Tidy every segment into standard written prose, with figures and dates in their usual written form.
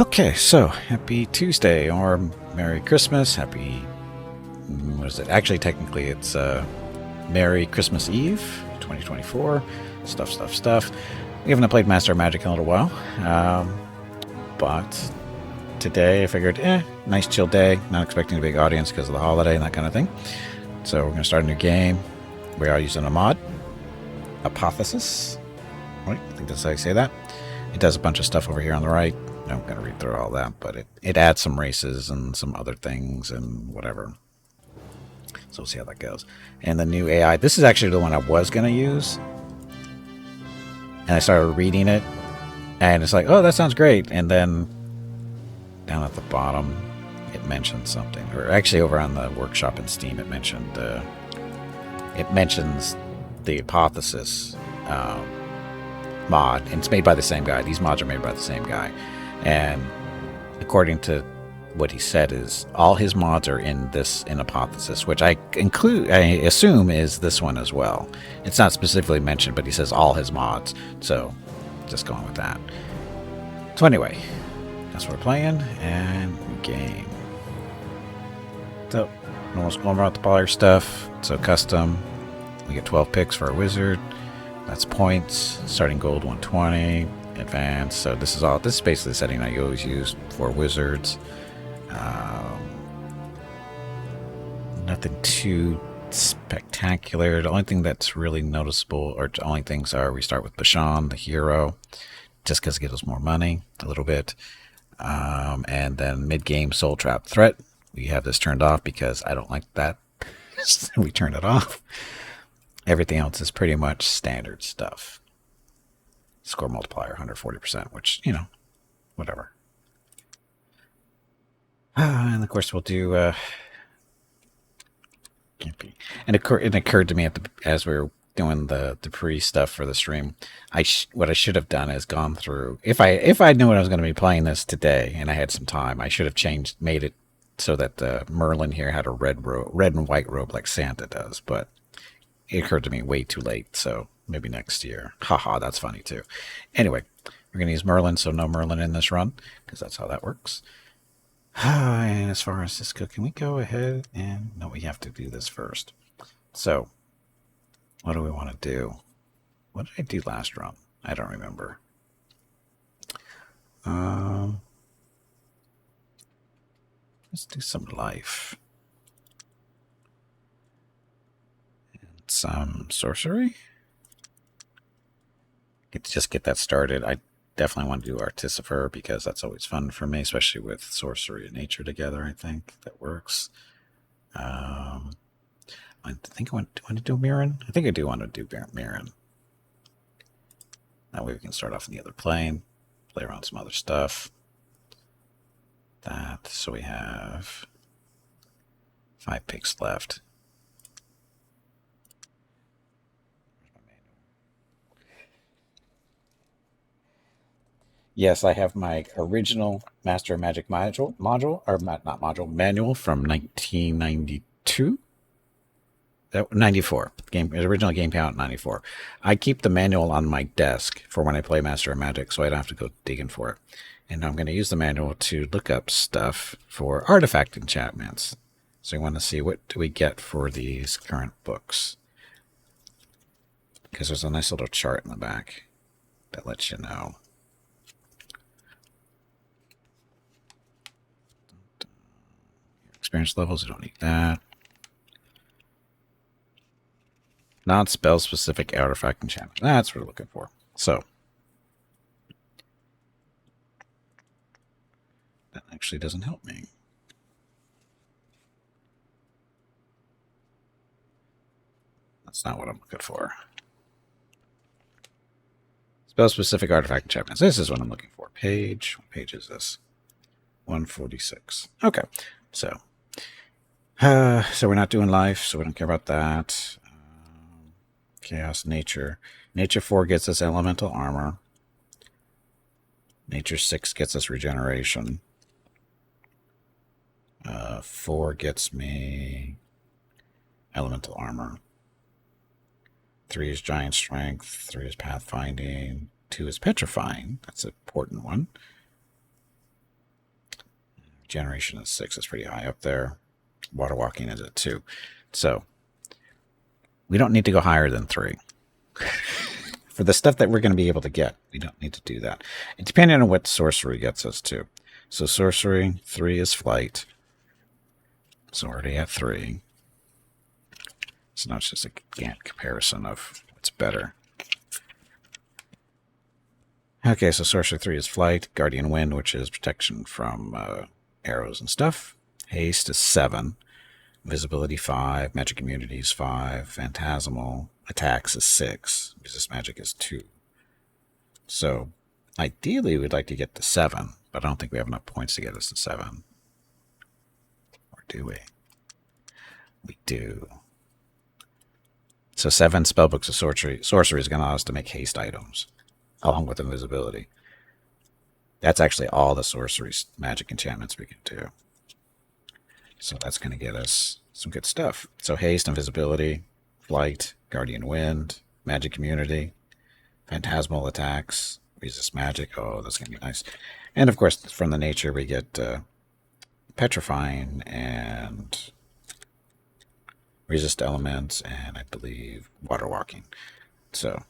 Okay, so happy Tuesday or Merry Christmas. Happy, what is it? Actually, technically, it's Merry Christmas Eve 2024. Stuff. We haven't played Master of Magic in a little while, but today I figured, nice chill day. Not expecting a big audience because of the holiday and that kind of thing. So we're going to start a new game. We are using a mod, Apotheosis. Right? I think that's how you say that. It does a bunch of stuff over here on the right. I'm going to read through all that, but it adds some races and some other things and whatever. So we'll see how that goes. And the new AI, this is actually the one I was going to use. And I started reading it, and it's like, oh, that sounds great. And then down at the bottom, it mentions something. Or actually over on the workshop in Steam, it mentions the Apotheosis mod. And it's made by the same guy. These mods are made by the same guy. And according to what he said, is all his mods are in Apotheosis, which I assume is this one as well. It's not specifically mentioned, but he says all his mods. So just going with that. So anyway, that's what we're playing, and game. So normal scroll about the poly stuff. So custom, we get 12 picks for a wizard. That's points. Starting gold 120. Advanced. So this is basically the setting that you always use for wizards. Nothing too spectacular. The only thing that's really noticeable, or the only things are, we start with Bashan, the hero, just because it gives us more money a little bit. And then mid-game Soul Trap Threat. We have this turned off because I don't like that. We turn it off. Everything else is pretty much standard stuff. Score multiplier 140%, which, whatever. And of course we'll do and it occurred to me as we were doing the pre stuff for the stream, what I should have done is gone through, if I knew I was going to be playing this today and I had some time, I should have made it so that Merlin here had a red and white robe like Santa does, but it occurred to me way too late, so maybe next year. Haha, that's funny too. Anyway, we're going to use Merlin, so no Merlin in this run, because that's how that works. And as far as this can we go ahead and... No, we have to do this first. So, what do we want to do? What did I do last run? I don't remember. Let's do some life. And some sorcery. Just get that started. I definitely want to do Artificer because that's always fun for me, especially with sorcery and nature together. I think that works. I think I want to do Mirren. I think I do want to do Mirren. That way we can start off in the other plane, play around some other stuff. So we have 5 picks left. Yes, I have my original Master of Magic manual from 1992. 94. Original game came out in 94. I keep the manual on my desk for when I play Master of Magic, so I don't have to go digging for it. And I'm going to use the manual to look up stuff for artifact enchantments. So you want to see what do we get for these current books. Because there's a nice little chart in the back that lets you know. Experience levels, we don't need that. Non-spell specific artifact enchantment. That's what we're looking for. So that actually doesn't help me. That's not what I'm looking for. Spell specific artifact enchantments. This is what I'm looking for. What page is this? 146. Okay. So we're not doing life, so we don't care about that. Chaos, nature. Nature 4 gets us elemental armor. Nature 6 gets us regeneration. 4 gets me elemental armor. 3 is giant strength. 3 is pathfinding. 2 is petrifying. That's an important one. Regeneration is 6. It's pretty high up there. Water walking is at 2. So we don't need to go higher than 3. For the stuff that we're going to be able to get, we don't need to do that. And depending on what sorcery gets us to. So sorcery, 3 is flight. So we're already at 3. So now it's just a comparison of what's better. Okay, so sorcery 3 is flight. Guardian wind, which is protection from arrows and stuff. Haste is 7. Visibility 5. Magic immunity is 5. Phantasmal attacks is 6. Resist magic is 2. So ideally we'd like to get to 7, but I don't think we have enough points to get us to 7. Or do we? We do. So 7 spellbooks of sorcery. Sorcery is going to allow us to make haste items, along with invisibility. That's actually all the sorcery magic enchantments we can do. So that's going to get us some good stuff. So haste, invisibility, flight, guardian wind, magic immunity, phantasmal attacks, resist magic. Oh, that's going to be nice. And of course, from the nature, we get petrifying and resist elements, and I believe water walking. So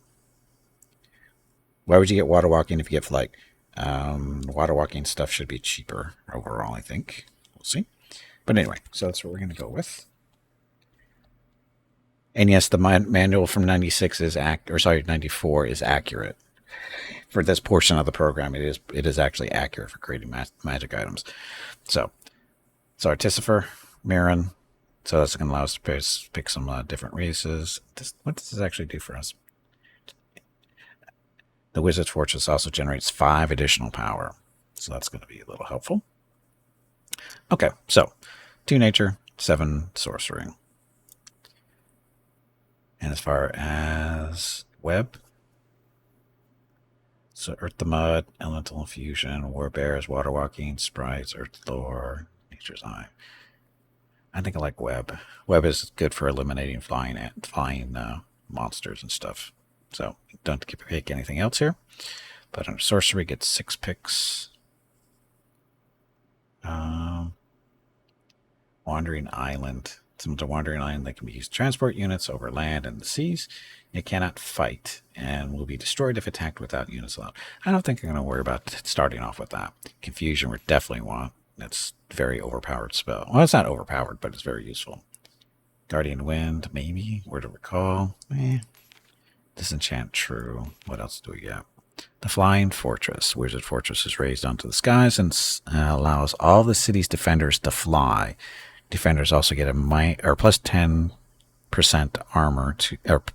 why would you get water walking if you get flight? Water walking stuff should be cheaper overall, I think. We'll see. But anyway, so that's what we're going to go with. And yes, the manual from 96 is 94 is accurate. For this portion of the program, it is actually accurate for creating magic items. So Artificer, Mirren. So that's going to allow us to pick some different races. What does this actually do for us? The Wizard's Fortress also generates 5 additional power. So that's going to be a little helpful. Okay, so 2 nature, 7 sorcery. And as far as web, so Earth the Mud, Elemental Infusion, War Bears, Water Walking, Sprites, Earth Lore, Nature's Eye. I think I like web. Web is good for eliminating flying monsters and stuff. So don't pick anything else here. But under sorcery, gets 6 picks. Wandering Island. Similar to Wandering Island, that can be used to transport units over land and the seas. It cannot fight and will be destroyed if attacked without units allowed. I don't think I'm going to worry about starting off with that. Confusion we definitely want. That's a very overpowered spell. Well, it's not overpowered, but it's very useful. Guardian Wind, maybe. Word of Recall. Disenchant, true. What else do we get? The Flying Fortress. Wizard Fortress is raised onto the skies and allows all the city's defenders to fly. Defenders also get a plus 10% armor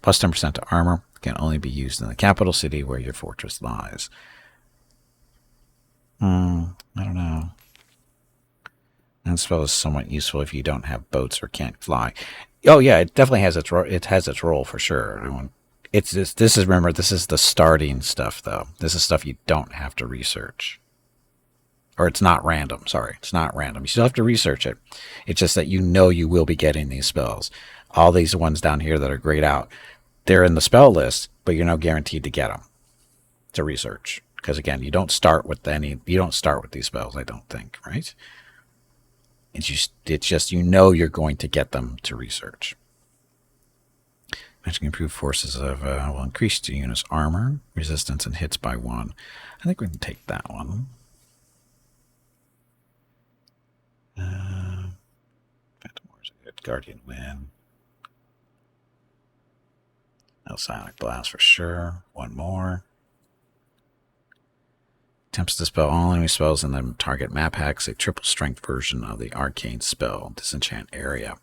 plus 10% to armor. Can only be used in the capital city where your fortress lies. I don't know. That spell is somewhat useful if you don't have boats or can't fly. Oh yeah, it definitely has its role for sure. This is the starting stuff though. This is stuff you don't have to research. Or it's not random. Sorry, it's not random. You still have to research it. It's just that you will be getting these spells. All these ones down here that are grayed out, they're in the spell list, but you're not guaranteed to get them to research. Because again, you don't start with these spells, I don't think, right? It's just you're going to get them to research. Magic improved forces will increase the unit's armor, resistance, and hits by 1. I think we can take that one. Phantom Wars, Guardian Wind. No Sonic Blast for sure. One more. Attempts to dispel all enemy spells in the target map hacks, a triple strength version of the arcane spell, Disenchant Area.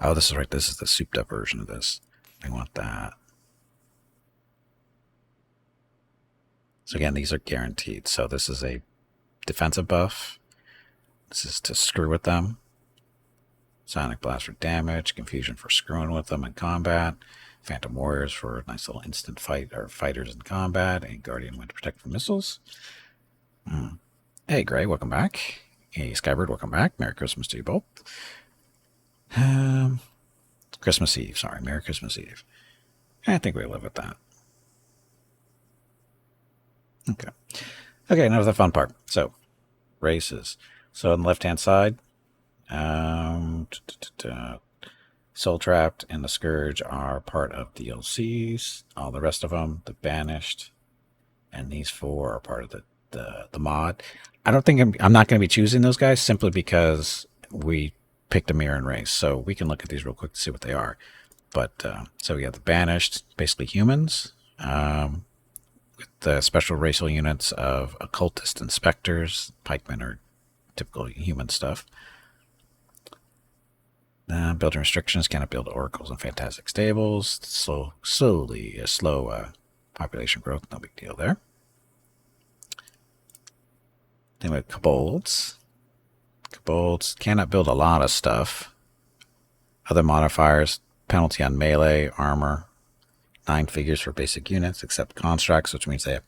Oh, this is right. This is the souped up version of this. I want that. So again, these are guaranteed. So this is a defensive buff. This is to screw with them. Sonic Blast for damage. Confusion for screwing with them in combat. Phantom Warriors for a nice little instant fight or fighters in combat. And Guardian Wind to protect from missiles. Hey, Gray, welcome back. Hey, Skybird, welcome back. Merry Christmas to you both. Christmas Eve, sorry. Merry Christmas Eve. I think we live with that. Okay. Okay, now the fun part. So, races. So on the left-hand side, Soul Trapped and the Scourge are part of DLCs. All the rest of them, the Banished, and these four are part of the mod. I don't think I'm not going to be choosing those guys simply because we picked a Mirren race. So we can look at these real quick to see what they are. But so we have the Banished, basically humans, with the special racial units of occultist and specters. Pikemen are typical human stuff. Building restrictions, cannot build oracles and fantastic stables. Slow population growth, no big deal there. Then we have kobolds. Kobolds cannot build a lot of stuff. Other modifiers, penalty on melee, armor, 9 figures for basic units, except constructs, which means they have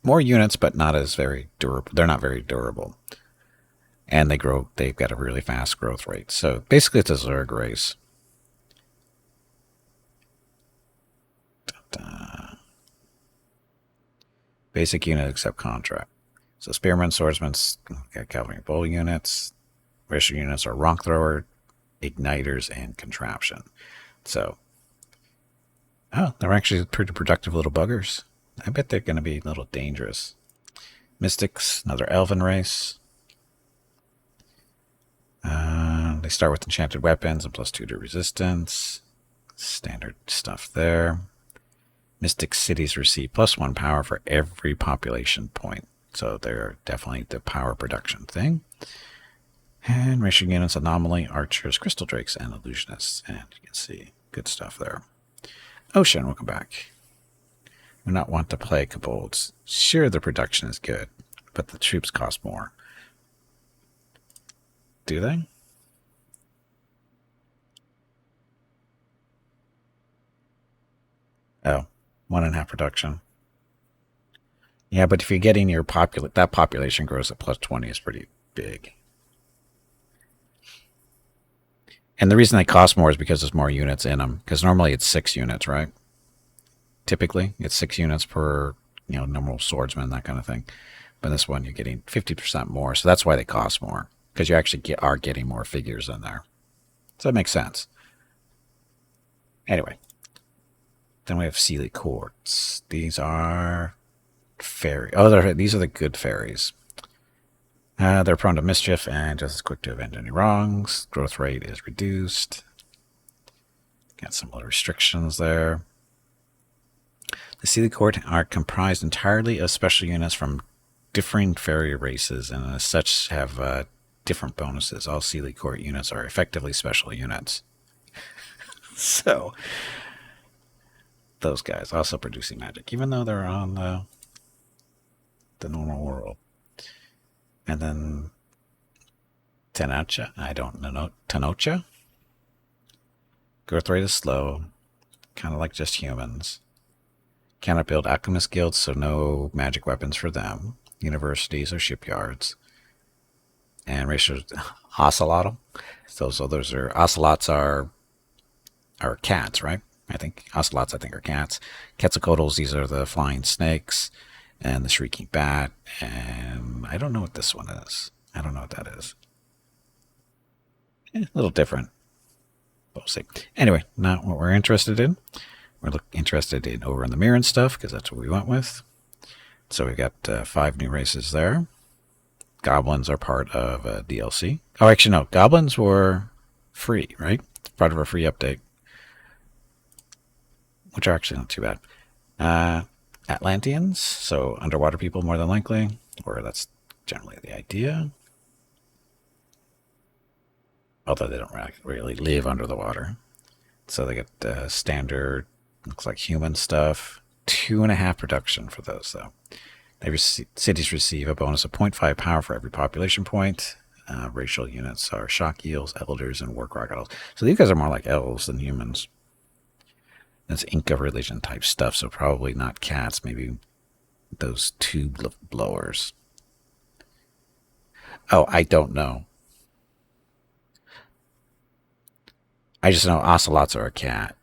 more units, but not as very durable. They're not very durable. And they grow. They've got a really fast growth rate. So basically, it's a Zerg race. Basic unit except contract. So spearmen, swordsmen, cavalry, bow units. Racial units are rock thrower, igniters, and contraption. So, they're actually pretty productive little buggers. I bet they're going to be a little dangerous. Mystics, another elven race. They start with enchanted weapons and +2 to resistance. Standard stuff there. Mystic cities receive +1 power for every population point. So they're definitely the power production thing. And racial units, anomaly, archers, crystal drakes, and illusionists. And you can see good stuff there. Ocean, welcome back. We not want to play kobolds. Sure, the production is good, but the troops cost more. Do they? Oh, 1.5 production. Yeah, but if you're getting your that population grows at +20 is pretty big. And the reason they cost more is because there's more units in them. Because normally it's 6 units, right? Typically, it's 6 units per, normal swordsman, that kind of thing. But this one, you're getting 50% more. So that's why they cost more. Because you actually are getting more figures in there. So that makes sense. Anyway. Then we have Sealy Courts. These are fairy. Oh, these are the good fairies. They're prone to mischief and just as quick to avenge any wrongs. Growth rate is reduced. Got some little restrictions there. The Sealy Court are comprised entirely of special units from differing fairy races and as such have different bonuses. All Sealy Court units are effectively special units. So, those guys also producing magic, even though they're on the normal world. And then Tenocha, I don't know, Tenocha? Growth rate is slow, kind of like just humans. Cannot build alchemist guilds, so no magic weapons for them. Universities or shipyards. And racial ocelotl. Those are ocelots are cats, right? I think ocelots are cats. Quetzalcoatl's, these are the flying snakes. And the shrieking bat. And I don't know what this one is. I don't know what that is. A little different. But we'll see. Anyway, not what we're interested in. We're interested in over in the Mirren stuff, because that's what we went with. So we've got 5 new races there. Goblins are part of DLC. Oh, actually, no. Goblins were free, right? Part of a free update. Which are actually not too bad. Atlanteans, so underwater people more than likely, or that's generally the idea. Although they don't really live under the water. So they get standard, looks like human stuff. 2.5 production for those, though. Cities receive a bonus of 0.5 power for every population point. Racial units are shock eels, elders, and war crocodiles. So these guys are more like elves than humans. That's Inca religion type stuff, so probably not cats, maybe those tube blowers. Oh, I don't know. I just know ocelots are a cat.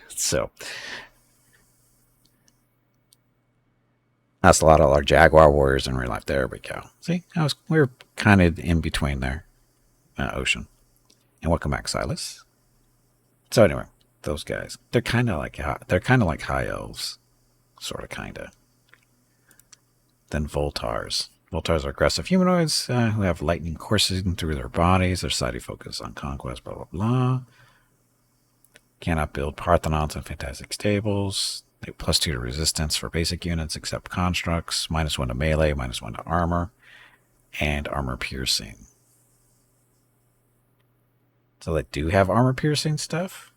So, That's a lot of our Jaguar warriors in real life. There we go. See, we were kind of in between there, ocean. And welcome back, Silas. So anyway, those guys, they're kind of like high elves, sort of, kind of. Then Voltars. Voltars are aggressive humanoids who have lightning coursing through their bodies. Their society focus on conquest, blah, blah, blah. Cannot build Parthenons and Fantastic Stables. They have +2 to resistance for basic units except constructs. -1 to melee, -1 to armor. And armor piercing. So they do have armor piercing stuff?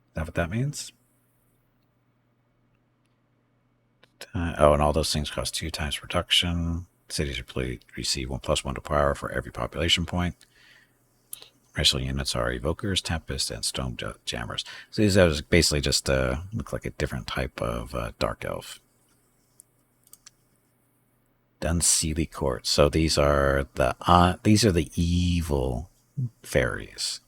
Is that what that means? And all those things cost 2 times production. Cities receive 1+1 to power for every population point. Racial units are Evokers, Tempest, and Stone Jammers. So these are basically just look like a different type of Dark Elf. Dunseelie Court. So these are the evil fairies.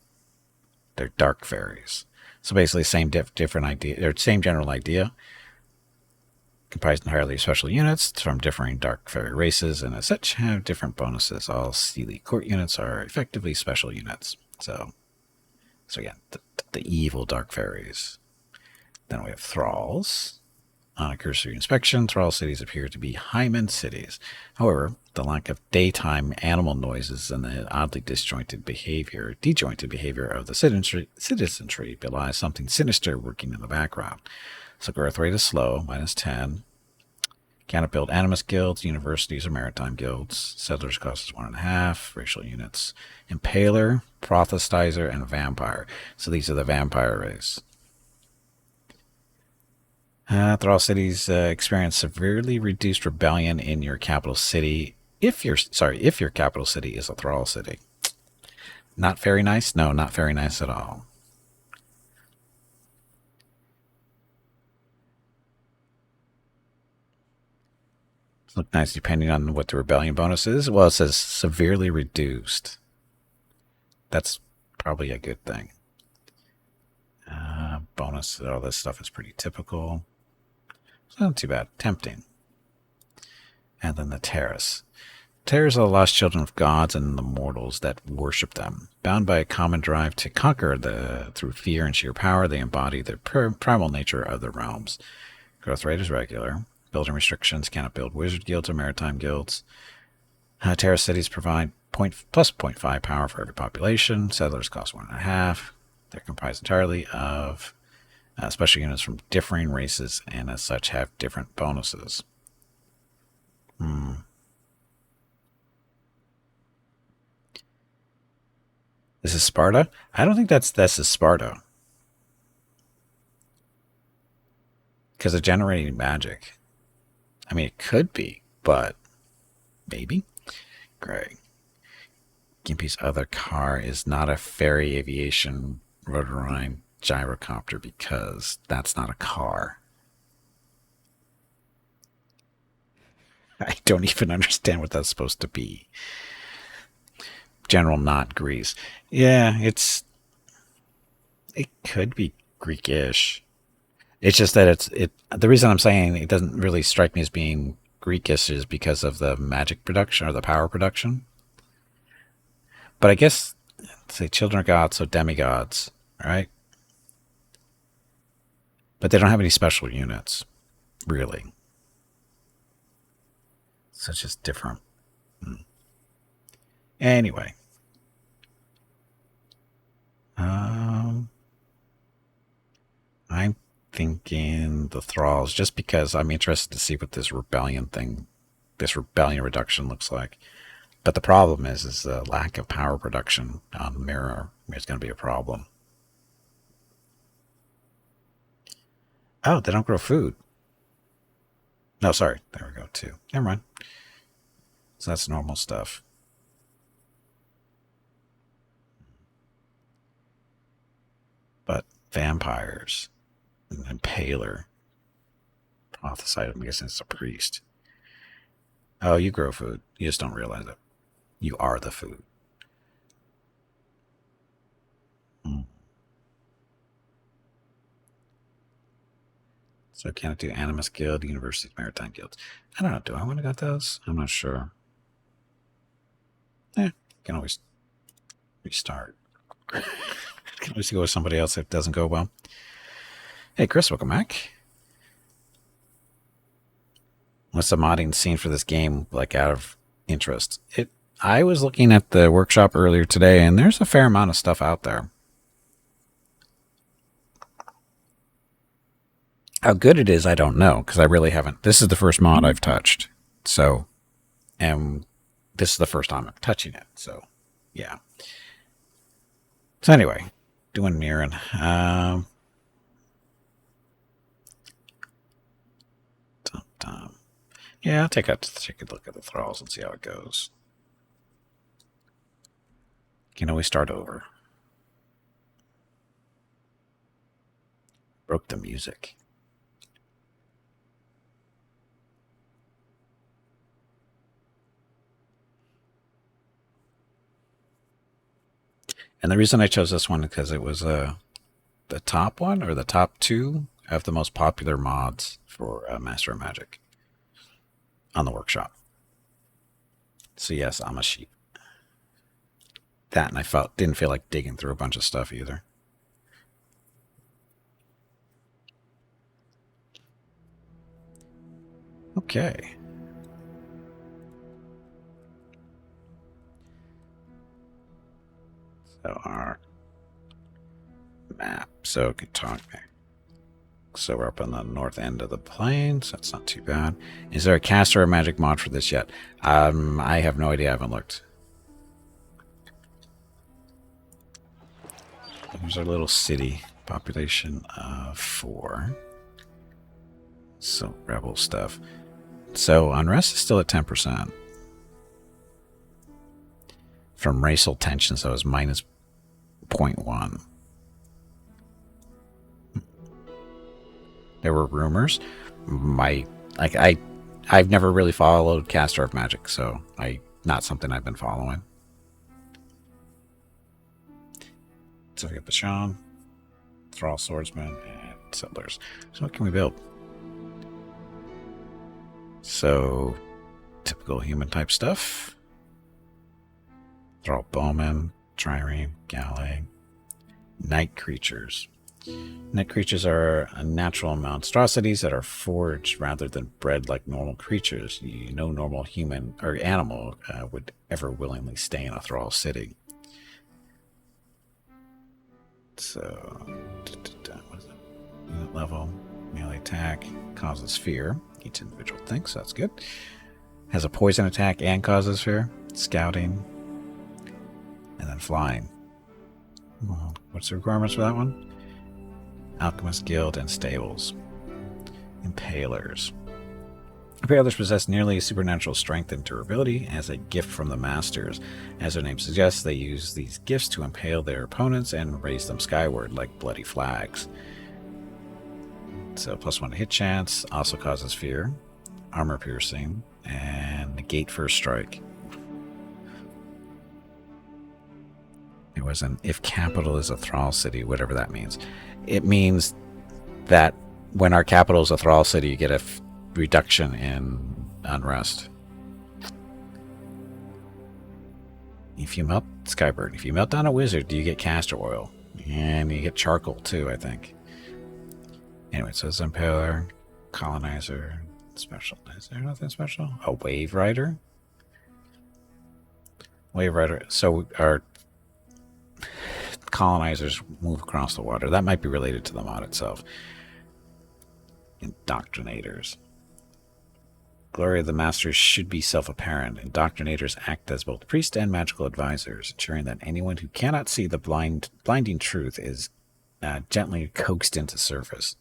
They're dark fairies. So basically, same different idea, or same general idea. Comprised entirely of special units from differing dark fairy races, and as such have different bonuses. All Seelie Court units are effectively special units. So again, the evil dark fairies. Then we have Thralls. On a cursory inspection, Thrall cities appear to be Hymen cities. However, the lack of daytime animal noises and the oddly disjointed behavior of the citizenry belies something sinister working in the background. So growth rate is slow, -10. Cannot build animus guilds, universities, or maritime guilds. Settlers cost is 1.5. Racial units: Impaler, Prophesizer, and Vampire. So these are the vampire race. Thrall cities experience severely reduced rebellion in your capital city. If your capital city is a Thrall city. Not very nice? No, not very nice at all. Look nice depending on what the rebellion bonus is. Well, it says severely reduced. That's probably a good thing. Bonus, all this stuff is pretty typical. It's not too bad. Tempting. And then the Terrace. Terrors are the lost children of gods and the mortals that worship them. Bound by a common drive to conquer through fear and sheer power, they embody the primal nature of the realms. Growth rate is regular. Building restrictions: cannot build wizard guilds or maritime guilds. Terrace cities provide +0.5 power for every population. Settlers cost 1.5. They're comprised entirely of special units from differing races, and as such have different bonuses. This is Sparta? I don't think this is Sparta. Because of generating magic. I mean, it could be, but maybe. Greg. Gimpy's other car is not a ferry aviation rotorine gyrocopter because that's not a car. I don't even understand what that's supposed to be. General Not Greece. Yeah, it could be Greekish. It's just that the reason I'm saying it doesn't really strike me as being Greekish is because of the magic production or the power production. But I guess, say, children of gods, so demigods, right? But they don't have any special units, really. So it's just different. Anyway. I'm thinking the Thralls, just because I'm interested to see what this rebellion reduction looks like. But the problem is the lack of power production on the mirror is going to be a problem. Oh, they don't grow food. No, sorry. There we go, too. Never mind. So that's normal stuff. But vampires, and Impaler, Apotheosis, I'm guessing it's a priest. Oh, you grow food. You just don't realize it. You are the food. So can it do Animus Guild, University Maritime Guilds? I don't know. Do I want to get those? I'm not sure. Can always restart. Can always go with somebody else if it doesn't go well. Hey, Chris, welcome back. What's the modding scene for this game like out of interest? I was looking at the workshop earlier today, and there's a fair amount of stuff out there. How good it is, I don't know, because I really haven't. This is the first mod I've touched. So, and this is the first time I'm touching it. So, yeah. So anyway, doing Mirren. Yeah, I'll take a look at the Thralls and see how it goes. You can always start over. Broke the music. And the reason I chose this one is because it was the top one or the top two of the most popular mods for Master of Magic on the workshop. So yes, I'm a sheep. That, and I didn't feel like digging through a bunch of stuff either. Okay. So our map. So can talk there. So we're up on the north end of the plains. That's not too bad. Is there a caster or magic mod for this yet? I have no idea. I haven't looked. Here's our little city. Population of 4. So rebel stuff. So unrest is still at 10%. From racial tensions, that was minus 0.1. There were rumors. I've never really followed Caster of Magic, so not something I've been following. So we got the Bashan, Thrall Swordsman, and Settlers. So what can we build? So typical human type stuff. Thrall Bowman, Trireme, Galley, Night Creatures. Night creatures are unnatural monstrosities that are forged rather than bred like normal creatures. No normal human or animal would ever willingly stay in a Thrall city. So, what is it? Unit level, melee attack, causes fear. Each individual thinks, so that's good. Has a poison attack and causes fear. Scouting. And then flying. Well, what's the requirements for that one? Alchemist Guild and Stables. Impalers. Impalers possess nearly supernatural strength and durability as a gift from the Masters. As their name suggests, they use these gifts to impale their opponents and raise them skyward like bloody flags. So +1 hit chance, also causes fear, armor piercing, and negate first strike. It was an if capital is a Thrall city, whatever that means. It means that when our capital is a Thrall city, you get a reduction in unrest. If you melt Skybird, if you melt down a wizard, you get castor oil. And you get charcoal too, I think. Anyway, it says Impaler, Colonizer, Special. Is there nothing special? A Wave Rider? Wave Rider. So our colonizers move across the water. That might be related to the mod itself. Indoctrinators. Glory of the Masters should be self-apparent. Indoctrinators act as both priest and magical advisors, ensuring that anyone who cannot see the blinding truth is gently coaxed into surface.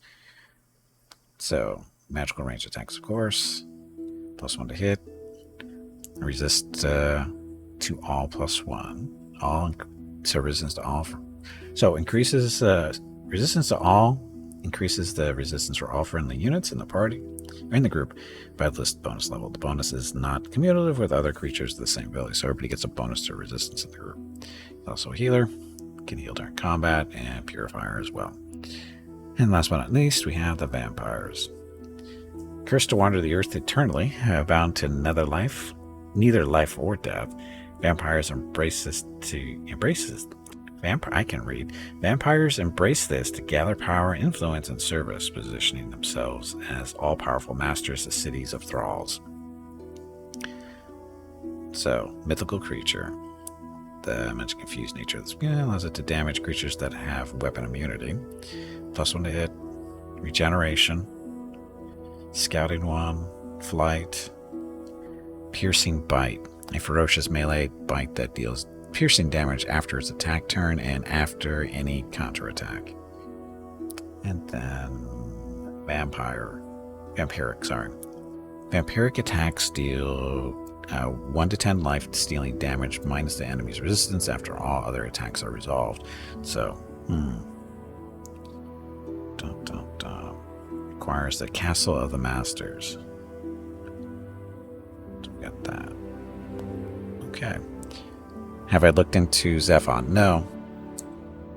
So, magical range attacks, of course. +1 to hit. Resist to all +1. So resistance to all. So increases resistance to all. Increases the resistance for all friendly units in the party or in the group by the list bonus level. The bonus is not cumulative with other creatures of the same ability, so everybody gets a bonus to resistance in the group. He's also a healer, can heal during combat, and purifier as well. And last but not least, we have the vampires. Cursed to wander the earth eternally, bound to neither life or death. Vampires embrace this. Vampires embrace this to gather power, influence, and service, positioning themselves as all-powerful masters of cities of Thralls. So, mythical creature. The mentioned confused nature of the skill allows it to damage creatures that have weapon immunity. +1 to hit, regeneration, scouting 1, flight, piercing bite. A ferocious melee bite that deals piercing damage after its attack turn and after any counterattack. And then Vampiric attacks deal 1 to 10 life stealing damage minus the enemy's resistance after all other attacks are resolved. So, requires the Castle of the Masters. So we got that. Okay. Have I looked into Zephon? No.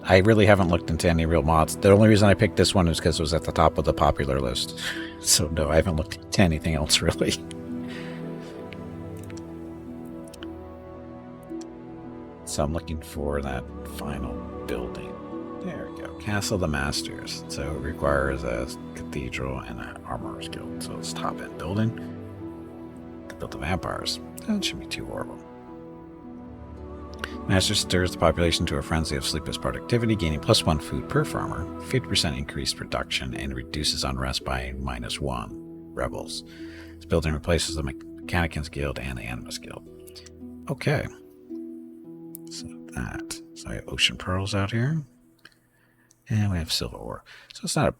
I really haven't looked into any real mods. The only reason I picked this one is because it was at the top of the popular list. So no, I haven't looked into anything else really. So I'm looking for that final building. There we go. Castle of the Masters. So it requires a cathedral and an armorer's guild. So it's top-end building to build the vampires. That shouldn't be too horrible. Master stirs the population to a frenzy of sleepless productivity, gaining +1 food per farmer, 50% increased production, and reduces unrest by -1 rebels. This building replaces the Mechanicans Guild and the Animus Guild. Okay. So that. So I have ocean pearls out here. And we have silver ore. So it's not a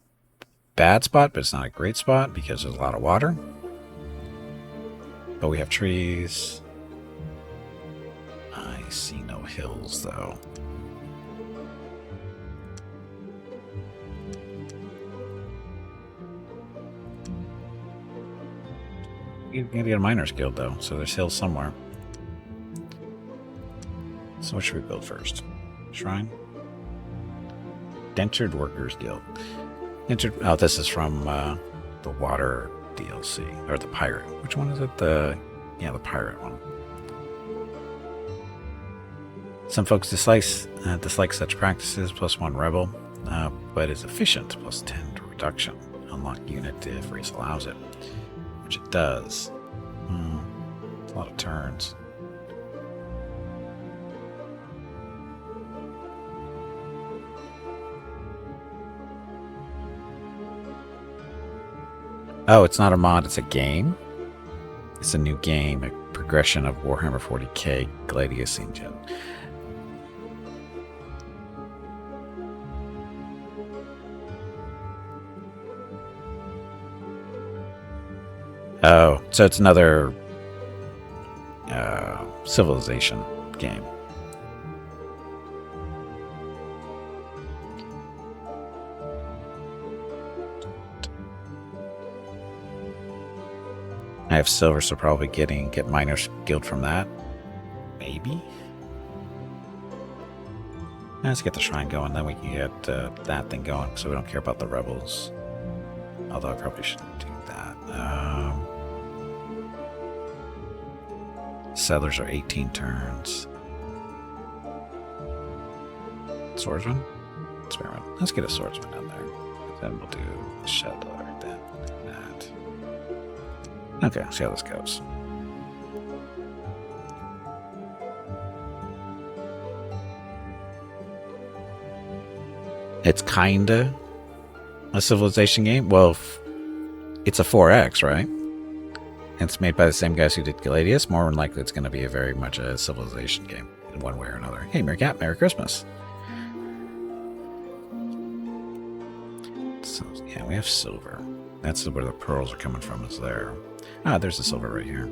bad spot, but it's not a great spot because there's a lot of water. But we have trees. I see no hills, though. You can get a miner's guild, though, so there's hills somewhere. So what should we build first? Shrine? Dentured Workers Guild. Oh, this is from the Water DLC, or the Pirate. Which one is it? The Pirate one. Some folks dislike such practices, +1 rebel, but is efficient, +10 to reduction. Unlock unit if race allows it, which it does. A lot of turns. Oh, it's not a mod, it's a game? It's a new game, a progression of Warhammer 40k Gladius engine. Oh, so it's another Civilization game. I have silver, so probably get Miner's Guild from that. Maybe? Let's get the shrine going, then we can get that thing going, so we don't care about the rebels. Although I probably shouldn't do that. Settlers are 18 turns. Swordsman? Experiment. Let's get a swordsman in there. Then we'll do Shadow, then that. Okay, see how this goes. It's kinda a Civilization game. Well, it's a 4X, right? It's made by the same guys who did Gladius. More than likely, it's going to be very much a Civilization game in one way or another. Hey, Merry Christmas. So, yeah, we have silver. That's where the pearls are coming from, is there. Ah, there's the silver right here.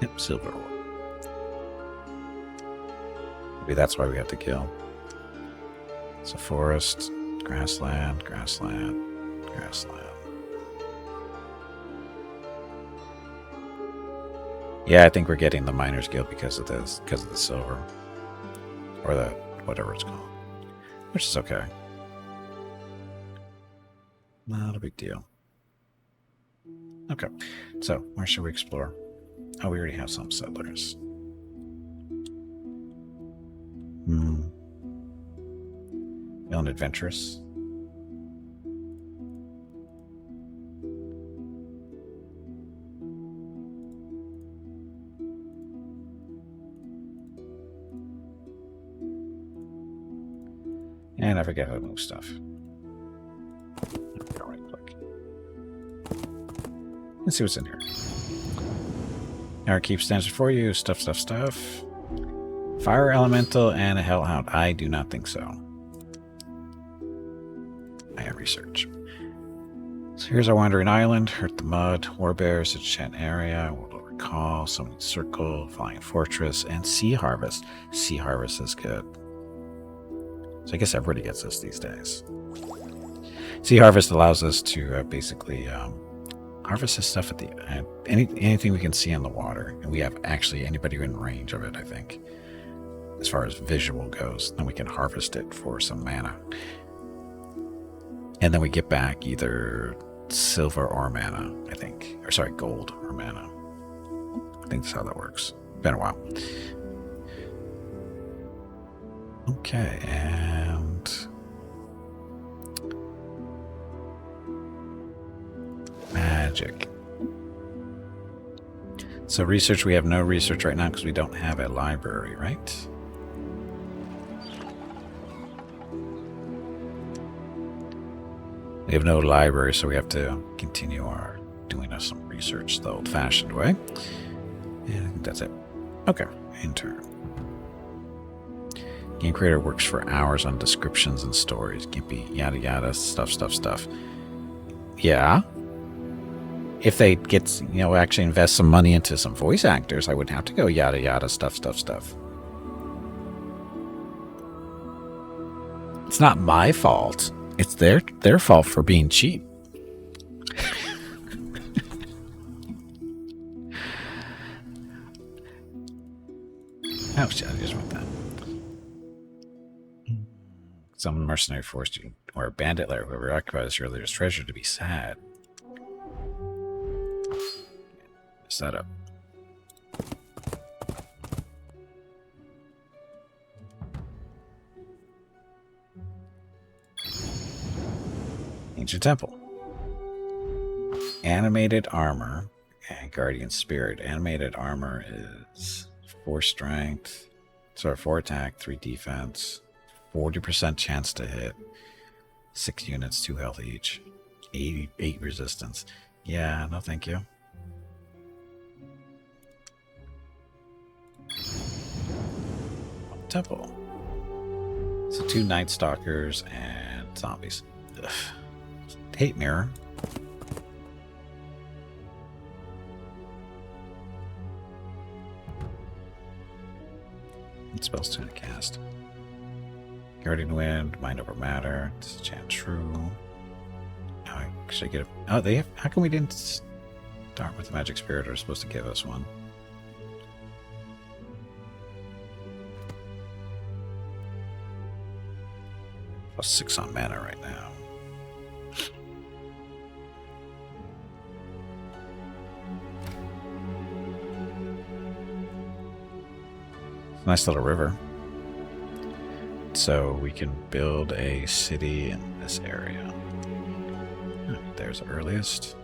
Yep, silver ore. Maybe that's why we have to kill. So forest, grassland, grassland, grassland. Yeah, I think we're getting the Miners Guild because of this, because of the silver. Or the whatever it's called. Which is okay. Not a big deal. Okay, so where should we explore? Oh, we already have some settlers. Feeling adventurous. And I forget how to move stuff. Right click. Let's see what's in here. Our keep stands for you. Stuff. Fire elemental and a hellhound. I do not think so. I have research. So here's our wandering island. Hurt the mud. Warbears. Enchant area. World of recall. Summoning circle. Flying fortress. And sea harvest. Sea harvest is good. So I guess everybody gets this these days. Sea harvest allows us to basically harvest this stuff at the anything we can see on the water, and we have actually anybody in range of it. I think, as far as visual goes, then we can harvest it for some mana, and then we get back either silver or mana. I think, or sorry, gold or mana. I think that's how that works. Been a while. Okay, and magic. So research, we have no research right now because we don't have a library, right? We have no library, so we have to continue our doing some research the old-fashioned way. And I think that's it. Okay, enter. Game creator works for hours on descriptions and stories. Gimpy, yada yada, stuff. Yeah. If they get, actually invest some money into some voice actors, I wouldn't have to go yada yada, stuff. It's not my fault. It's their fault for being cheap. Oh shit, I just wrote that. Some mercenary forced you, or a bandit lair, whoever occupied this earlier's treasure, to be sad. Set up. Ancient temple. Animated armor and guardian spirit. Animated armor is 4 strength, 4 attack, 3 defense. 40% chance to hit. 6 units, 2 health each. 8 resistance. Yeah, no thank you. Temple. So 2 Night Stalkers and zombies. Ugh. Hate mirror. What spells to cast? Guardian Wind, Mind Over Matter, Disenchant True. Oh, should I get a... Oh, they have... How come we didn't start with the Magic Spirit? Or supposed to give us one? Plus 6 on mana right now. Nice little river. So we can build a city in this area. There's the earliest.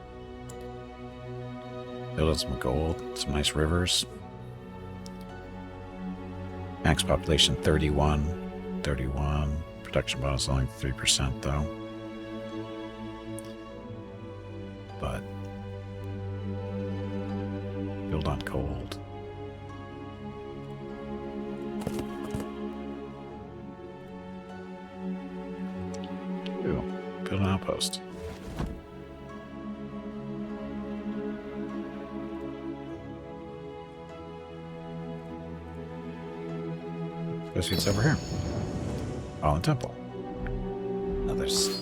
Build some gold, some nice rivers. Max population 31. 31. Production bonus only 3% though. But build on gold. Build an outpost. Go see what's over here. Fallen Temple. Others.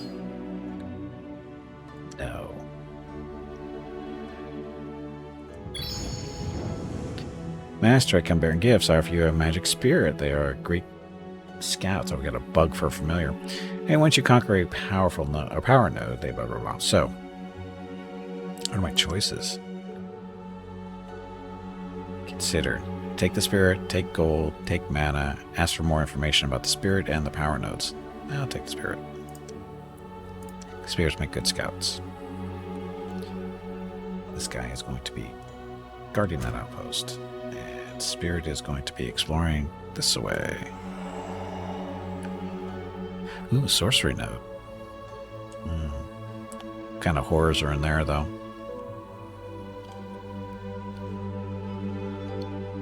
No. Master, I come bearing gifts. I offer you a magic spirit. They are great scouts. Oh, we got a bug for a familiar. And once you conquer a powerful power node, they blah blah blah. So, what are my choices? Consider. Take the spirit, take gold, take mana, ask for more information about the spirit and the power nodes. I'll take the spirit. Spirits make good scouts. This guy is going to be guarding that outpost. And spirit is going to be exploring this way. Ooh, sorcery node. What kind of horrors are in there, though?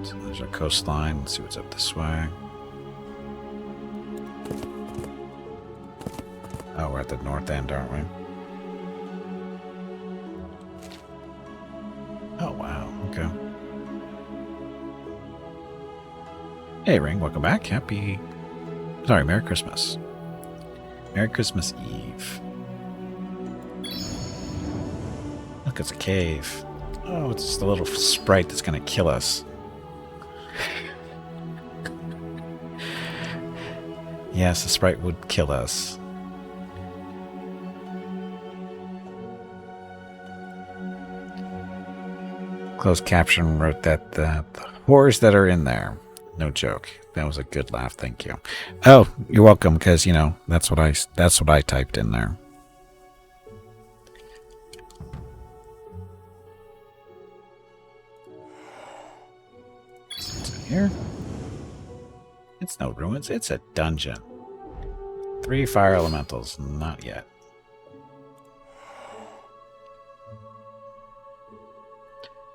So there's our coastline. Let's see what's up this way. Oh, we're at the north end, aren't we? Oh, wow. Okay. Hey, Ring. Welcome back. Merry Christmas. Merry Christmas Eve. Look, it's a cave. Oh, it's just a little sprite that's going to kill us. Yes, the sprite would kill us. Closed caption wrote that the horrors that are in there. No joke. That was a good laugh. Thank you. Oh, you're welcome. Because that's what I typed in there. What's in here? It's no ruins. It's a dungeon. 3 fire elementals. Not yet.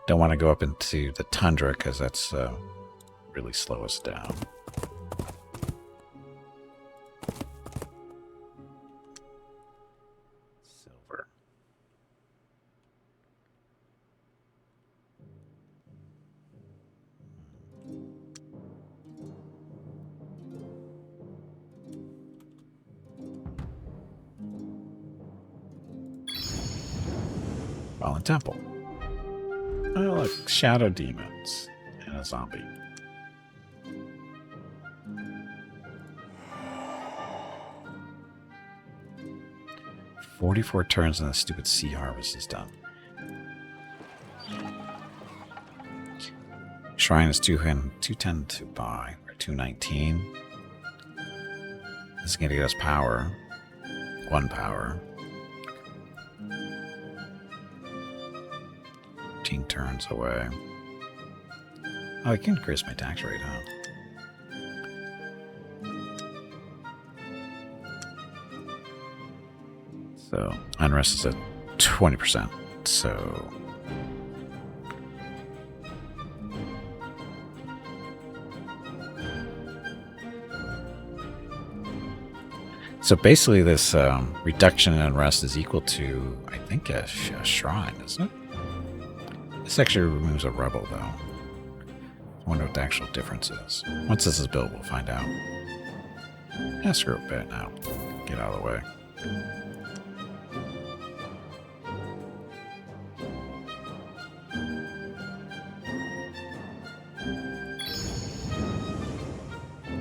Don't want to go up into the tundra because that's really slow us down. Silver. Fallen Temple. Oh, look, shadow demons and a zombie. "44 turns and the stupid sea harvest is done." Shrine is 210 to buy. We're 219. This is going to get us power. 1 power. 15 turns away. Oh, I can increase my tax rate, huh? So, unrest is at 20%. So... So basically this reduction in unrest is equal to, I think, a shrine, isn't it? This actually removes a rebel, though. I wonder what the actual difference is. Once this is built, we'll find out. Yeah, screw it bit now. Get out of the way.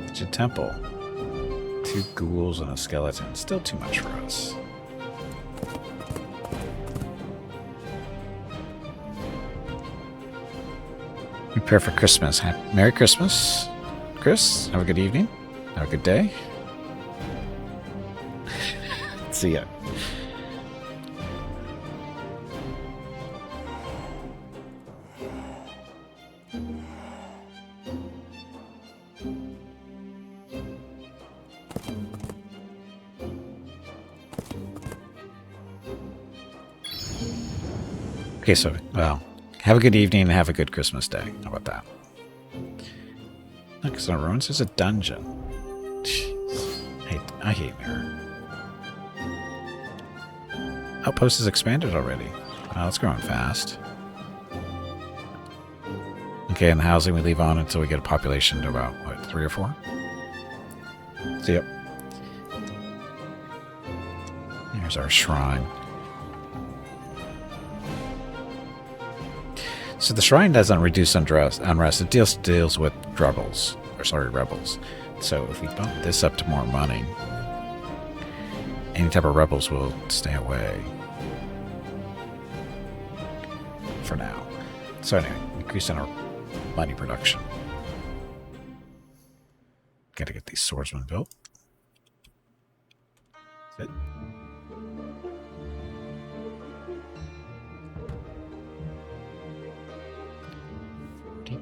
It's a temple. 2 ghouls and a skeleton. Still too much for us. Prepare for Christmas. Merry Christmas, Chris. Have a good evening. Have a good day. See ya. Okay, so, well, have a good evening and have a good Christmas day. How about that? Look, it's not ruins. There's a dungeon. Jeez. I hate Mirror. Outpost is expanded already. Wow, it's growing fast. Okay, and the housing we leave on until we get a population to about, what, 3 or 4? See ya. Here's our shrine. So the shrine doesn't reduce unrest. It deals with rebels. Rebels. So if we bump this up to more money, any type of rebels will stay away. For now. So anyway, increasing our money production. Gotta get these swordsmen built. That's it.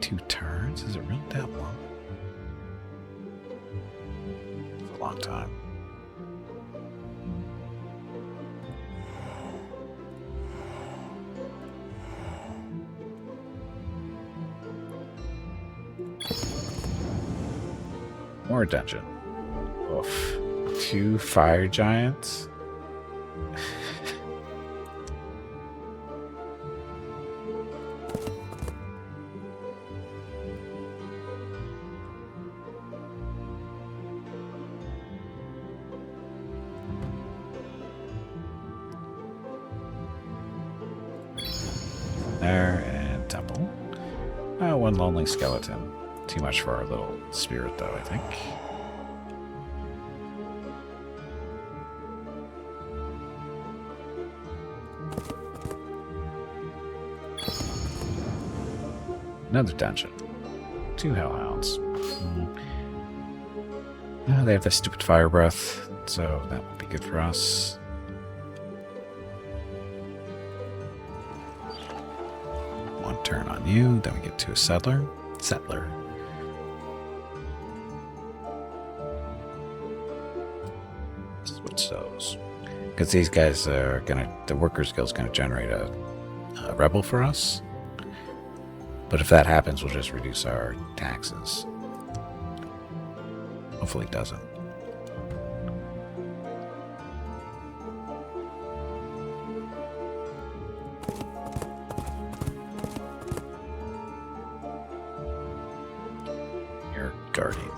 Two turns? Is it really that long? It's a long time. More dungeon. Oof. 2 fire giants. There, and temple. One lonely skeleton. Too much for our little spirit, though, I think. Another dungeon. 2 hellhounds. They have that stupid fire breath, so that would be good for us. One turn on you, then we get to a settler. Switch those. Because these guys are the workers guild's gonna generate a rebel for us. But if that happens, we'll just reduce our taxes. Hopefully it doesn't. Guardian.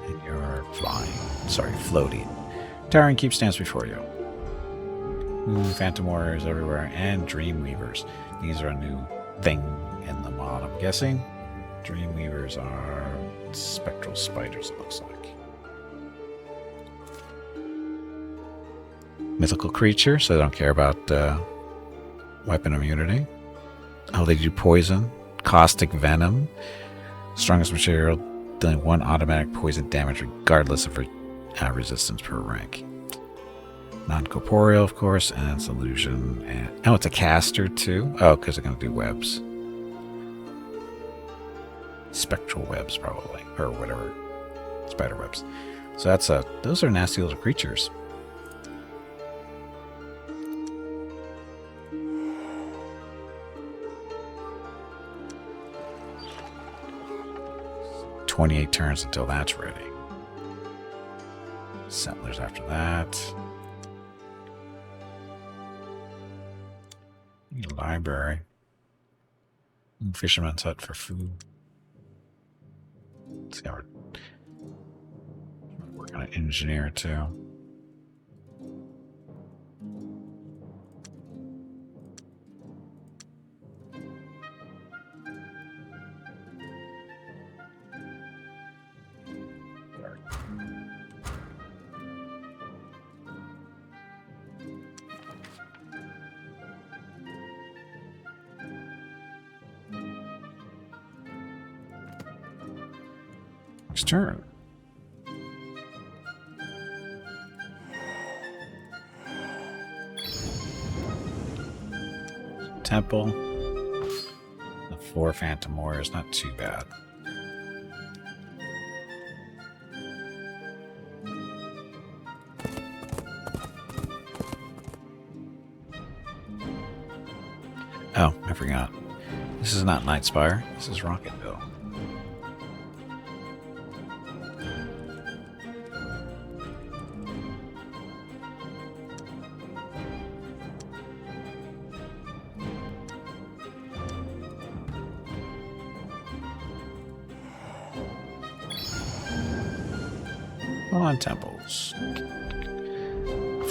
And you're floating. Towering keep stands before you. Phantom warriors everywhere, and dreamweavers. These are a new thing in the mod, I'm guessing. Dreamweavers are spectral spiders, it looks like. Mythical creature, so they don't care about weapon immunity. Oh, they do poison. Caustic venom. Strongest material, dealing 1 automatic poison damage regardless of resistance per rank. Non-corporeal, of course, and it's illusion. And it's a caster too. Oh, because they're going to do webs. Spectral webs, probably, or whatever. Spider webs. So those are nasty little creatures. "28 turns until that's ready." Settlers after that. Library. Fisherman's hut for food. Let's see how we're working on an engineer too. Next turn. Temple. The 4 Phantom Warriors, not too bad. Oh, I forgot. This is not Nightspire. This is Rocketville. On temples.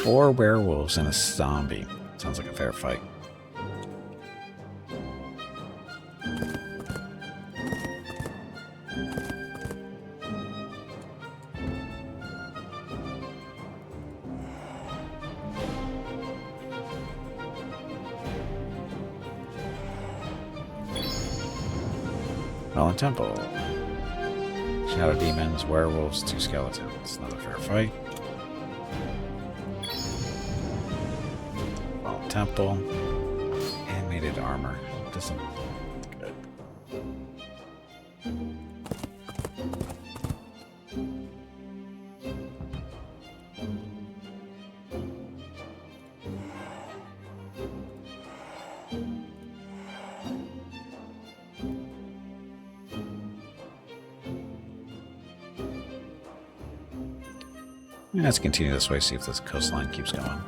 4 werewolves and a zombie. Sounds like a fair fight. Melon Temple. Shadow demons, werewolves, 2 skeletons. Another fair fight. Melon Temple. Animated armor. Doesn't look good. Let's continue this way, see if this coastline keeps going.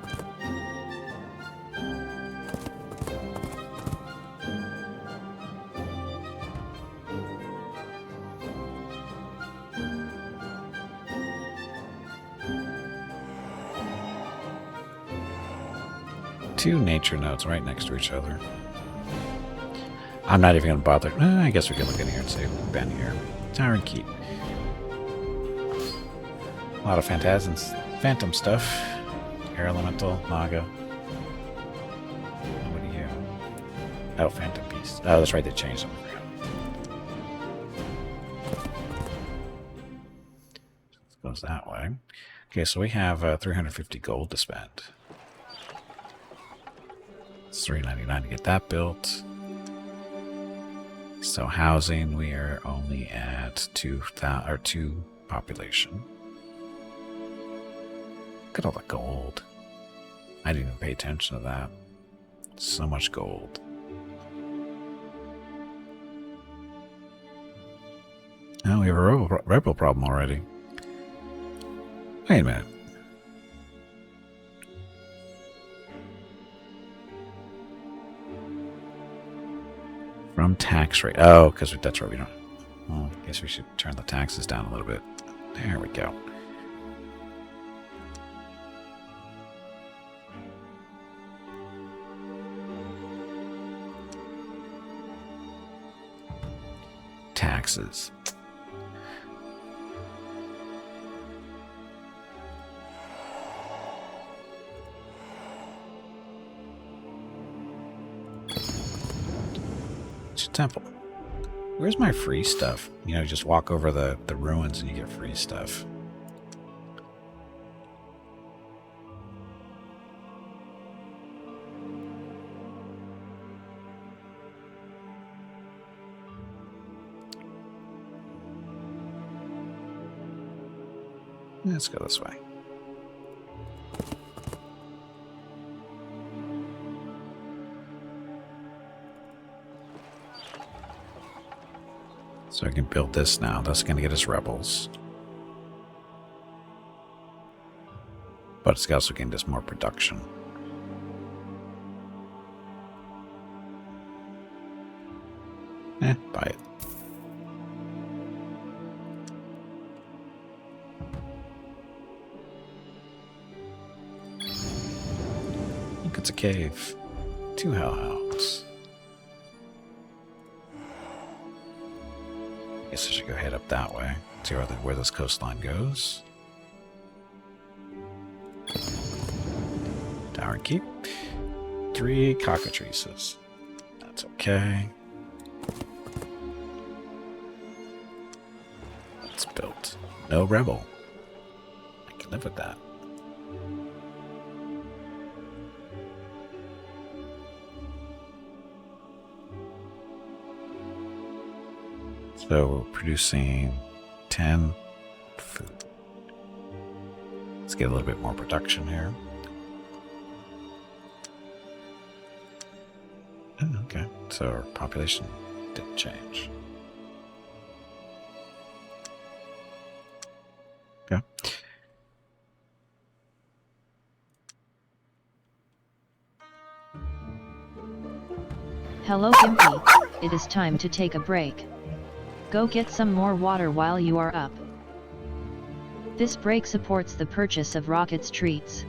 Two nature nodes right next to each other. I'm not even going to bother. I guess we can look in here and see. Ben here. Tower and Keep. A lot of phantom stuff. Air Elemental, Naga. What do you? Oh, Phantom Beast. Oh, that's right, they changed them. It goes that way. Okay, so we have 350 gold to spend. It's $3.99 to get that built. So housing, we are only at 2 population. Look at all the gold. I didn't even pay attention to that. So much gold. Oh, we have a rebel problem already. Wait a minute. From tax rate. Oh, because that's right. We don't. Well, I guess we should turn the taxes down a little bit. There we go. Taxes. It's a temple. Where's my free stuff? You know, just walk over the ruins and you get free stuff. Let's go this way. So I can build this now. That's going to get us rebels. But it's also going to get us more production. Buy it. Look, it's a cave. 2 hellhounds. Guess I should go head up that way. See where this coastline goes. Tower and Keep. 3 cockatrices. That's okay. It's built. No rebel. I can live with that. So we're producing 10 food. Let's get a little bit more production here. Oh, okay, so our population didn't change. Okay. Hello, Gimpy. It is time to take a break. Go get some more water while you are up. This break supports the purchase of Rocket's treats.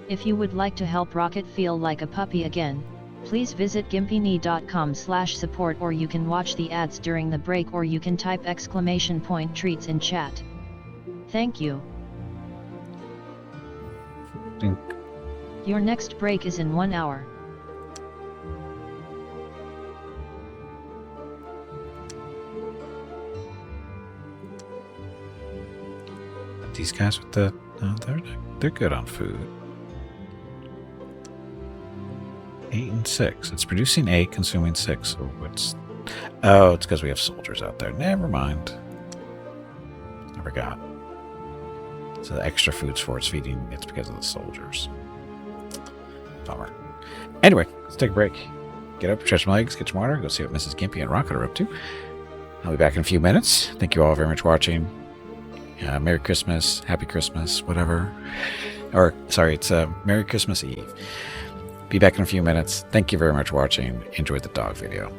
If you would like to help Rocket feel like a puppy again, please visit gimpyknee.com/support, or you can watch the ads during the break, or you can type !treats in chat. Thank you. Your next break is in 1 hour. These guys with the... No, they're good on food. 8 and 6. It's producing 8, consuming 6. So it's... Oh, it's because we have soldiers out there. Never mind. I forgot. So the extra food's for its feeding. It's because of the soldiers. Bummer. Anyway, let's take a break. Get up, stretch my legs, get some water, go see what Mrs. Gimpy and Rocket are up to. I'll be back in a few minutes. Thank you all very much for watching. Merry Christmas, Happy Christmas, whatever. Or, sorry, it's Merry Christmas Eve. Be back in a few minutes. Thank you very much for watching. Enjoy the dog video.